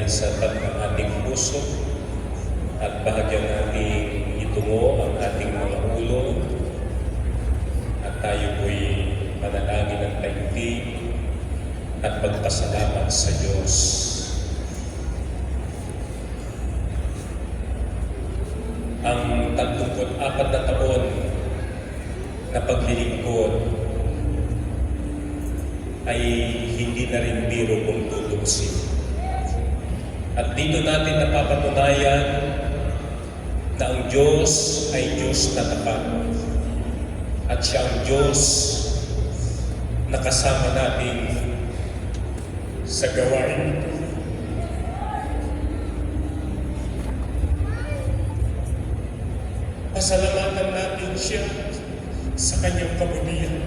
sa ating puso at bahagyang nating itungo ang ating mga ulo at tayo po'y manalangin ng taimtim at magpasalamat sa Diyos. Ang 34 na taon na paglilingkod ay hindi na rin biro kung tutugsin. At dito natin napapatunayan na ang Diyos ay Diyos na tapat. At siya ang Diyos na kasama natin sa gawain ito. Pasalamatan natin siya sa kanyang kabutihan.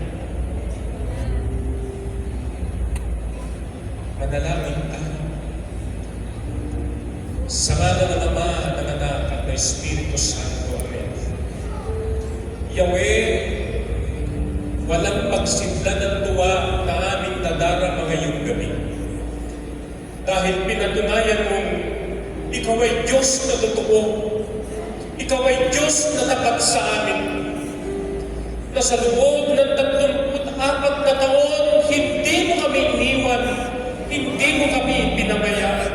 Manalangin tayo. Sa ngalan ng Ama, ng Anak, at ng Espiritu Santo. Amen. Yahweh, walang pagsidla ng tuwa na aming nadarama ngayong gabi. Dahil pinatunayan mong Ikaw ay Diyos na totoo. Ikaw ay Diyos na tapat sa amin. Na sa loob ng 34 na taon, hindi mo kami iniwan. Hindi mo kami pinabayaan.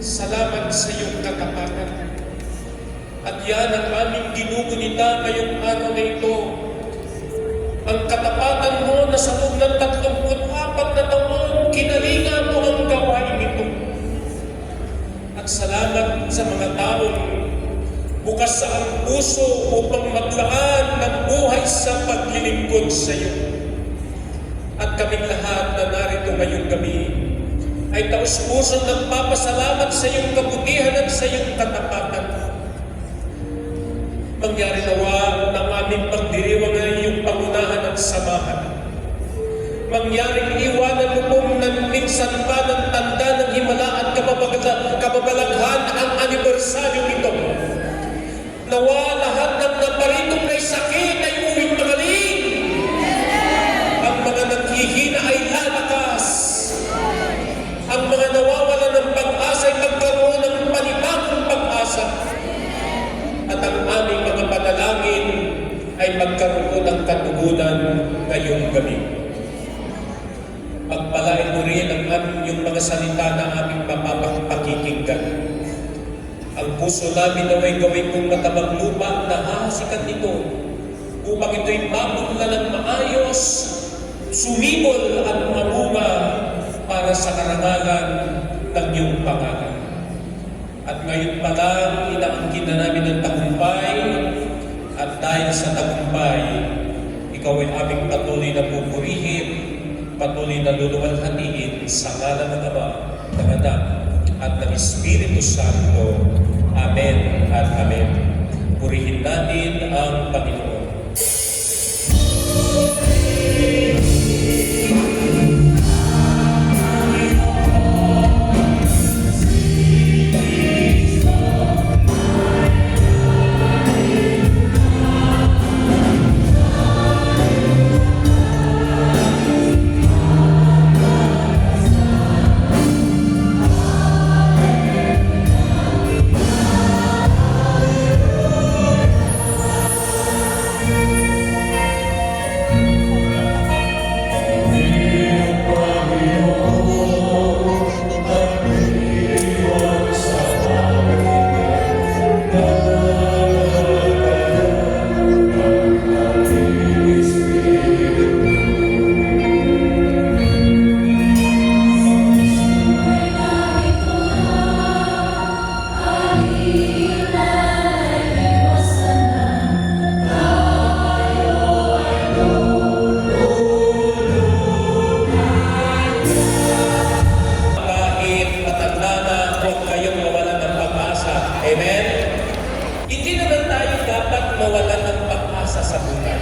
Salamat sa iyong katapatan. At yan ang aming ginugunita ngayong araw na ito. Ang katapatan mo na sa loob ng 34 na taon, kinalinga mo ang gawain ito. At salamat sa mga taong bukas sa ang puso upang maglaan ng buhay sa paglilingkod sa iyo. At kaming lahat na narito ngayong gabi ay taus-pusong nagpapasalamat sa iyong kabutihan at sa iyong katapatan. Mangyari nawa ng aming pagdiriwang ng iyong pangunahan at samahan. Mangyaring iwanan mo pong minsan pa ng tanda ng himala at kababalaghan ang anibersaryo nito. Nawa lahat ng naparitong may sakit ay uwing magaling. Ang mga naghihina ay lalakas. Ang mga nawawala ng pag-asa ay magkaroon ng panibagong pag-asa. At ang aming mga panalangin ay magkaroon ng katugunan ngayong gabi. Pagpalain mo rin ang aming mga salita na aming mapapakikinggan. Ang puso namin na may gawin kong matabang lupa na hahasikan nito upang ito'y mabunga ng maayos, sumibol at mamunga para sa karangalan ng iyong pangalan. At ngayon pa lang, inaangkin na namin ang tagumpay at dahil sa tagumpay, ikaw ay aming patuloy na pupurihin, patuloy na luluwalhatiin sa ngalan ng Ama, ng Anak, at ng Espiritu Santo. Amen at Amen. Purihin natin ang Panginoon. Amen? Hindi naman tayo dapat mawalan ng pag-asa sa buhay.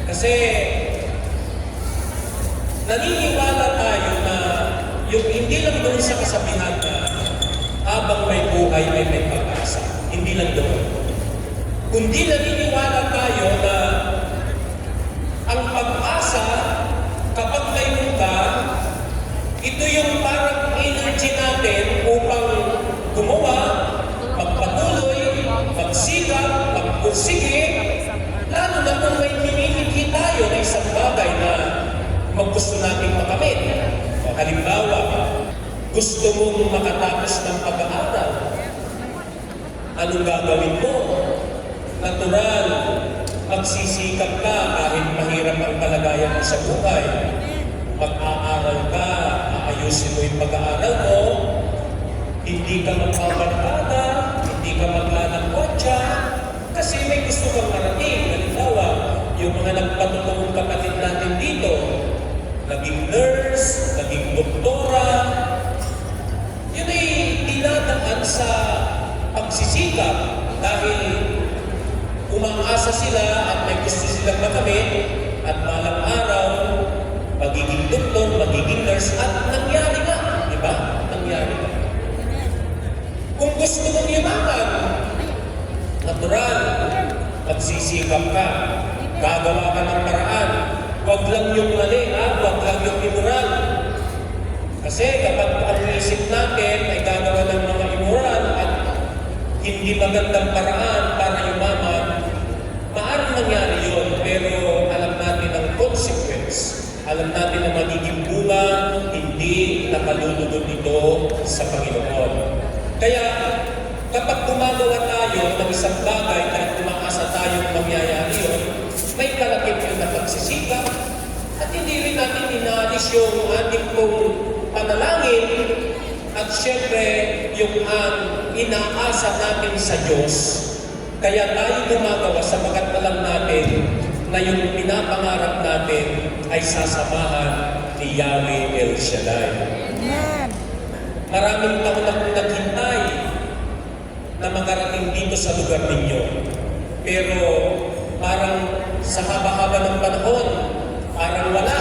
Kasi naniniwala tayo na yung hindi lang doon sa kasabihan na habang may buhay ay may pag-asa. Hindi lang doon. Kundi naniniwala tayo na ang pag-asa kapag may muka, ito yung parang natin upang gumawa, magpatuloy, magsikap, magpursige, lalo na kung may minimikhi tayo na isang bagay na gusto nating makamit. O halimbawa, gusto mong makatapos ng pag-aaral. Anong gagawin mo? Natural, magsisikap ka kahit mahirap ang kalagayan mo sa buhay. Mag-aaral ka, aayusin mo yung pag-aaral mo, hindi ka magpapartada, hindi ka maglalangkotsa, kasi may gusto kang marating. Halimbawa, yung mga nagpatutulong kapatid natin dito, naging nurse, naging doktora, yun ay dinadaan sa pagsisikap dahil umaasa sila at may gusto silang makamit at malang araw, magiging doktor, magiging nurse at nangyari nga, di ba? Nangyari nga. Kung gusto mong yumaman, natural, magsisikap ka, gagawa ka ng paraan. Huwag lang yung mali, huwag lang yung immoral. Kasi kapag ang isip natin ay gagawa ng mga immoral at hindi magandang paraan para yumaman, maaaring mangyari yun, pero alam natin ang consequence. Alam natin na magiging bunga, hindi nakalulugod ito sa Panginoon. Kaya kapag gumagawa tayo ng isang bagay at umaasa tayong mangyayari yun, may kalakip yun na pagsisikap at hindi rin natin inaalis yung ating pong panalangin at syempre yung inaasa natin sa Diyos. Kaya tayo gumagawa sapagkat alam natin na yung pinapangarap natin ay sasamahan ni Yahweh El Shaddai. Amen. Maraming taon akong naghintay na makarating dito sa lugar ninyo. Pero parang sa haba-haba ng panahon, parang wala.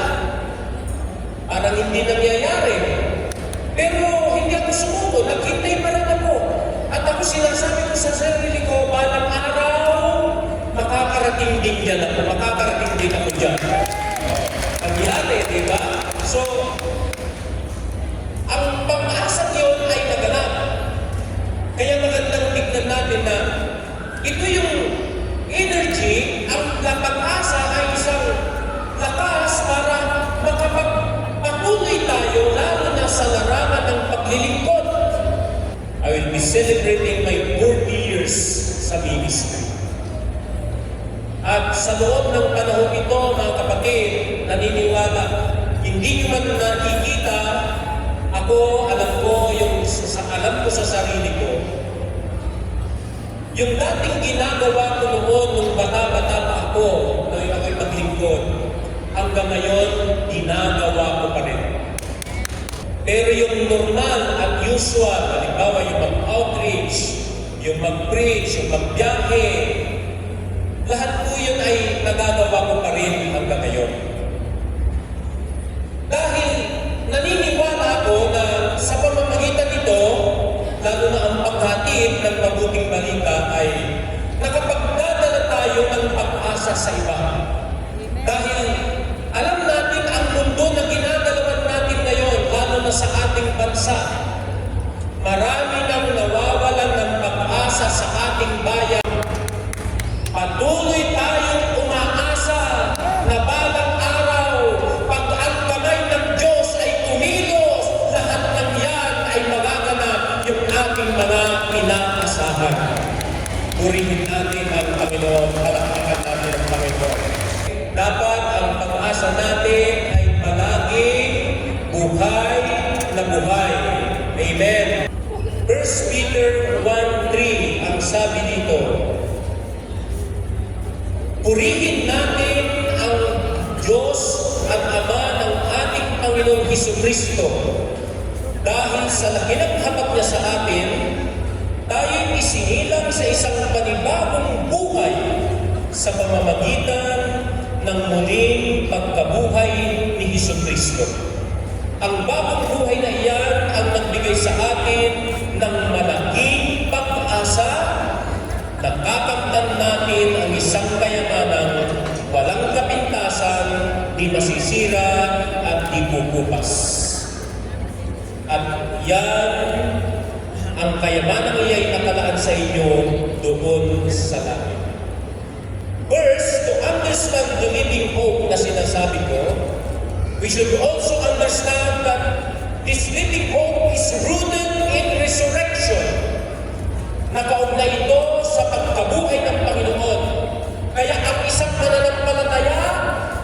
Parang hindi nangyayari. Pero hindi ako sumuko, naghintay pa rin ako. At ako sinasabi ko sa sarili ko, balang araw, makakarating din dyan ako, makakarating din ako dyan. Nangyari, di ba? So, ang pag-asa yun ay naganap. Kaya magandang tignan natin na ito yung energy, ang pag-asa ay isang lakas para makapagpatuloy tayo lalo na sa larangan ng paglilingkod. I will be celebrating my 40 years sa ministry. At sa loob ng panahon ito, mga kapatid, naniniwala, hindi nyo man nakikita, alam ko sa sarili ko, yung dating ginagawa ko noon nung bata-bata pa ako, nung ako'y maglingkod, hanggang ngayon, ginagawa ko pa rin. Pero yung normal at usual, halimbawa yung mag-outreach, yung mag-preach, yung magbiyahe, lahat po yun ay nagagawa ko pa rin hanggang ngayon. Dahil naniniwala ako na sa pamamagitan nito, lalo na ang paghatid ng mabuting balita ay nakapagdadala tayo ng pag-asa sa iba. Dahil alam natin ang mundo na ginagalawan natin ngayon, lalo na sa ating bansa, marami nang nawawalan ng pag-asa sa ating bayan. Patuloy tayong umaasa na balang araw, pag ang kamay ng Diyos ay kumilos, lahat ng yan ay magaganap yung ating mga inaasahan. Purihin natin ang Panginoon, palakpakan natin ang Panginoon. Dapat ang pag-asa natin ay palaging buhay na buhay. Amen. 1 Peter 1:3 ang sabi dito, purihin natin ang Diyos at Ama ng ating Panginoong Hesukristo. Dahil sa laki ng habag niya sa atin, tayo'y isinilang sa isang panibagong buhay sa pamamagitan ng muling pagkabuhay ni Hesukristo. Ang bagong buhay na iyan ang nagbigay sa atin ng malaking pag-asa. Nakakamtan natin ang isang kayamanang walang kapintasan, di masisira at di pupupas. At yan ang kayamanang iya'y nakalaan sa inyo doon sa langit. First, to understand the living hope na sinasabi ko, we should also understand that this living hope is rooted in resurrection. Nakaugnay ito sa pagkabuhay ng Panginoon. Kaya ang isang mananampalataya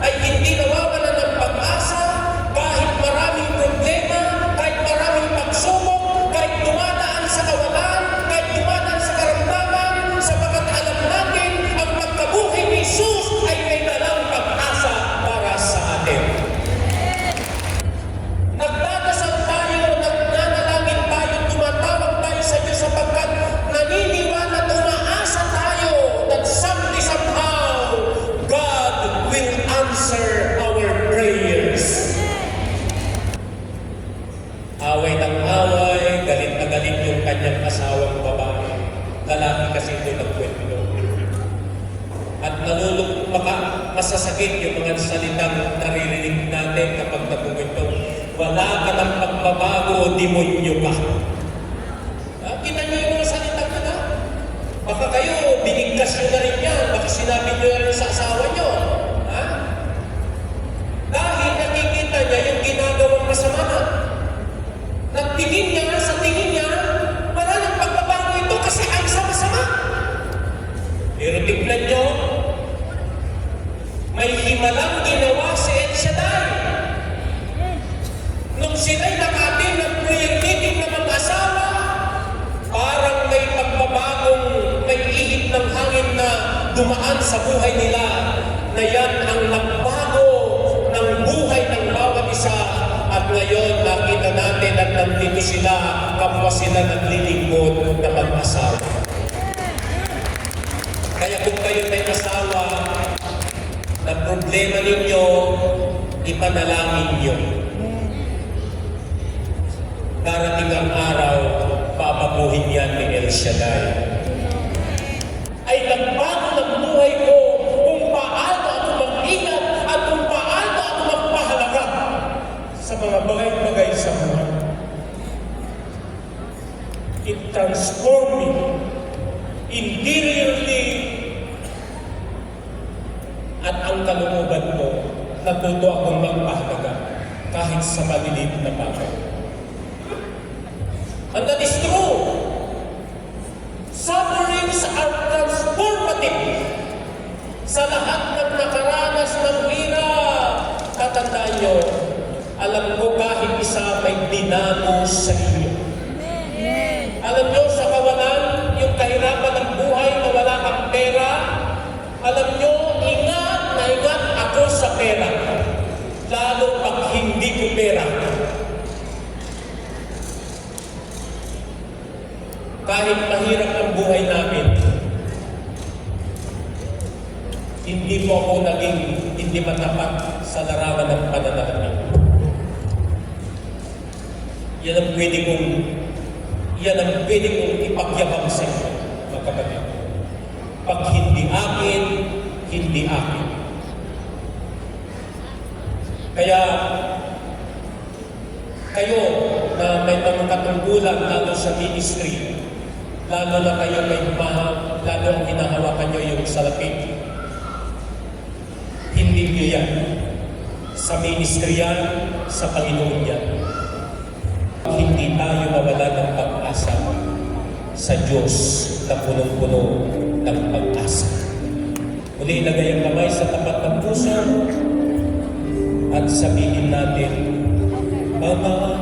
ay hindi nawawala ng pag-asa kahit maraming problema, kahit maraming pagsubok, kahit dumadaan sa kawalan, kahit dumadaan sa karamdaman, sapagkat alam natin ang pagkabuhay ni Jesus ay may dalang pag-asa para sa atin. Nagdadasal tayo, nagnanalangin tayo, tumatawag tayo sa Diyos sapagkat naniniwala at umaasa tayo that somehow God will answer our prayers. Away ng away, galit na galit yung kanyang asawang babae. Lalaki kasi ito nagkwento. At masasakit yung mga salitang naririnig natin kapag nagkwento. Wala ka ng pagbabago o demonyo ka. Kita niyo yung mga salitang na. Baka kayo, binigkas nyo na rin yan. Baka sinabi nyo na rin sa asawa nyo. Ha? Dahil nakikita niya yung ginagawang masama na. Nagtingin niya, sa tingin niya, wala nang pagbabago ito kasi ang sama-sama. Pero tignan nyo, may himalang ginawa si El Shaddai. Nung sila'y nakatin ng prayer meeting na mag-asawa, parang may pagbabagong, may ihip ng hangin na dumaan sa buhay nila, na yan ang nagbago ng buhay ng bawat isa. At ngayon, nakita natin at nandito sila, kapwa sila naglilingkod na mag-asawa. Kaya kung kayo may asawa, na problema ninyo, ipanalangin nyo. Darating ang araw, papabuhin yan ni El Shaddai. Ay nagbago ng buhay ko kung paano ako mag-ingat at kung paano ako magpahalaga sa mga bagay-bagay sa buhay. It transformed me interiorly at ang kalooban ko, natuto akong magpahalaga kahit sa maliliit na bagay. And that is true. Sufferings are transformative. Sa lahat ng nakaranas ng hirap, tatandaan nyo, alam ko kahit isa may binago sa inyo. Alam nyo, sa kawalan, yung kahirapan ng buhay na wala kang pera, alam nyo, ingat na ingat ako sa pera. Lalo pag hindi ko pera. Kahit mahirap ang buhay namin, hindi po ako naging hindi matapat sa larawan ng pananalamin. Yan ang pwede kong ipagyabang sa inyo, mga kapatid. Pag hindi akin, hindi akin. Kaya, kayo na may mga katungkulan lalo sa ministry, lalo na kayo may lalo ang hinahawakan nyo yung salapit. Hindi nyo yan. Sa ministry yan, sa Panginoon yan. Hindi tayo mawala ng pag-asa sa Diyos na punong-puno ng pag-asa. Muli ilagay ang kamay sa tapat ng puso at sabihin natin, Mama,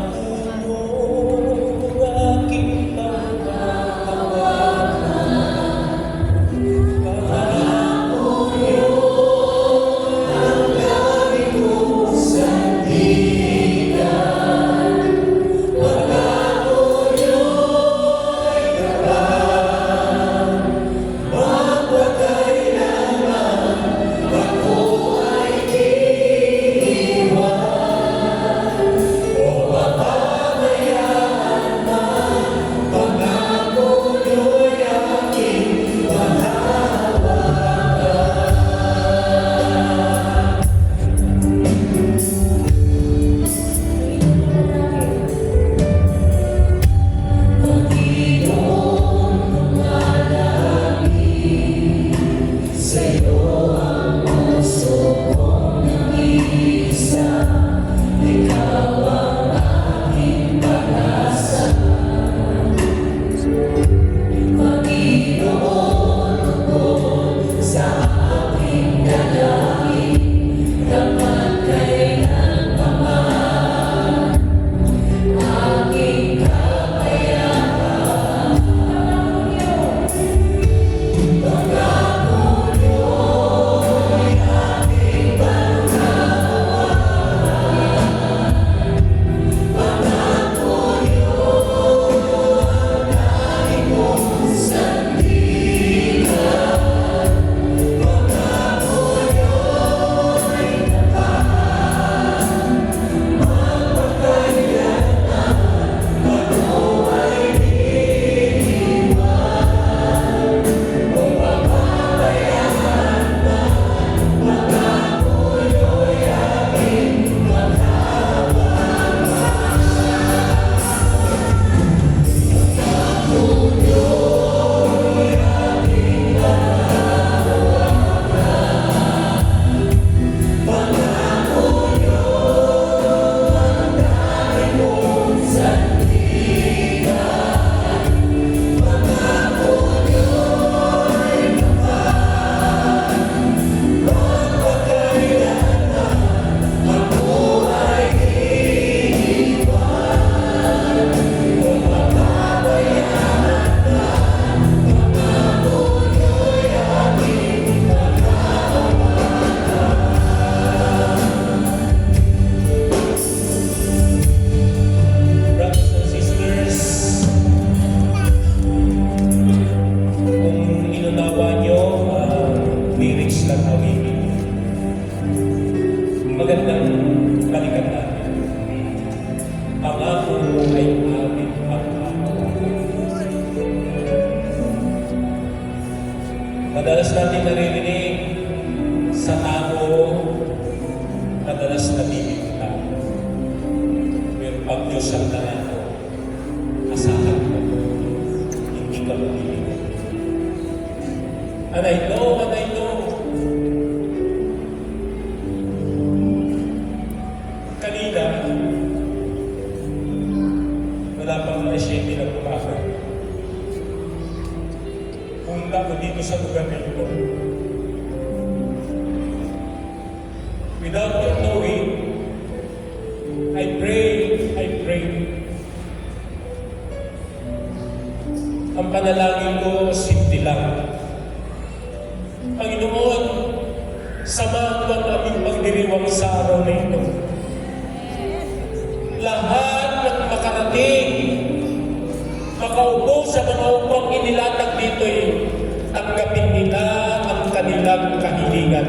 pangako mo ay aming pangako. Madalas natin naririnig sa tao, madalas nabibig tayo. Pero pag Diyos ang nangako, asahan mo, hindi ka mabibigay. And I know, kanina, wala pang alas 7 na bumakas. Punta ko dito sa lugar na ito. Without your knowing, I pray. Ang panalangin ko, simple lang. Panginoon, samahan mo ang aming pagdiriwang sa araw na ito. Lahat ng makarating, makaupo sa mga upang inilatag dito tanggapin nila ang kanilang kahilingan.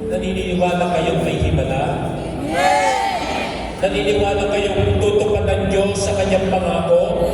Naniniwala kayong may himala? Naniniwala kayong tutupad ng Diyos sa kanyang pangako?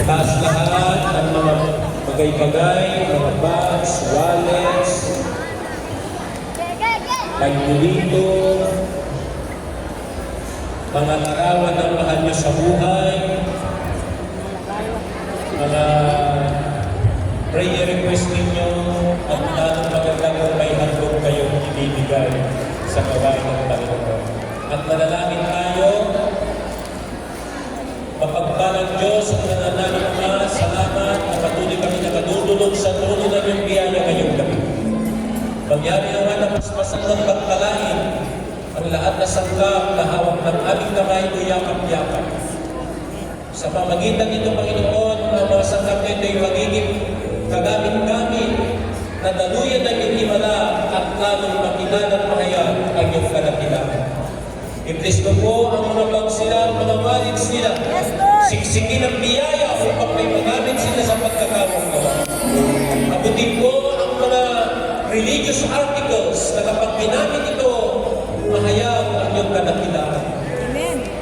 Taas lahat ng mga bagay-bagay, mga bags, wallets, pagdulito, mga larawan ng mahal nyo sa buhay, mga prayer request ninyo, at lalong maganda kung may handog kayong ibibigay sa gawain ng Panginoon. At manalangin tayo, mapagpalang Diyos ang nananalig na salamat na patuloy kami nakadudulog sa trono ng iyong biyaya ngayong gabi. Mangyari naman na paspasan ng pagkalain ang lahat na sangkap na hawak ng aming kamay o yakap-yakap. Sa pamagitan nito, Panginoon, ang mga sangkap nito ay magiging kagamit-gamit na daluyan ng inimala at lalong makilala at mahayag ang iyong kadakilaan. I-bless mo po ang mga pagsilang, mga wallets nila. Siksikin ang biyaya upang may magamit sila sa pagkakawang gawa. Abutin po ang mga religious articles na kapag ginamit ito, mahayag ang iyong kadakilaan.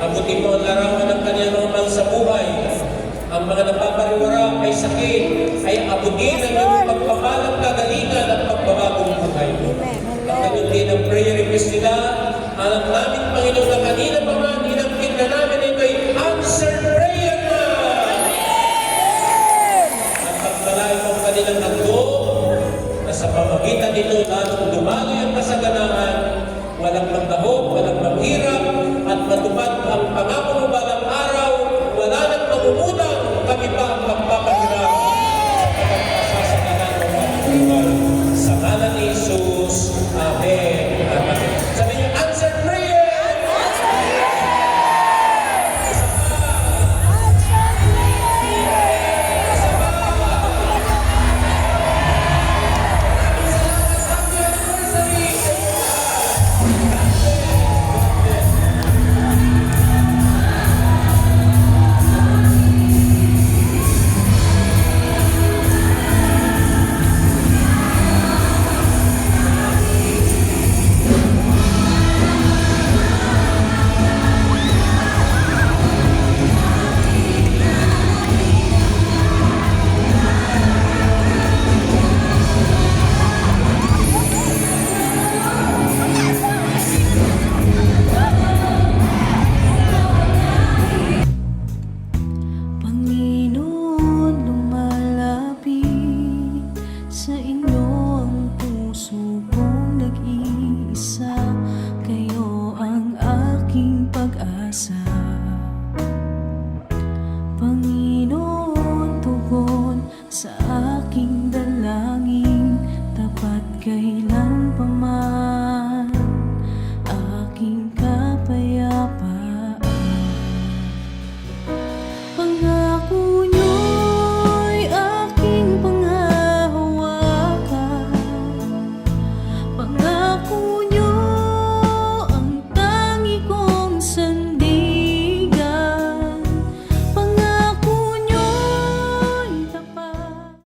Abutin mo ang larawan ng kanyang mga mahal sa buhay. Ang mga napapariwara ay sakit, ay abutin ang iyong pagpapalang kagalingan at pagbabagong buhay. At ganun din ang prayer request nila, alam namin, Panginoon, na kanina pa man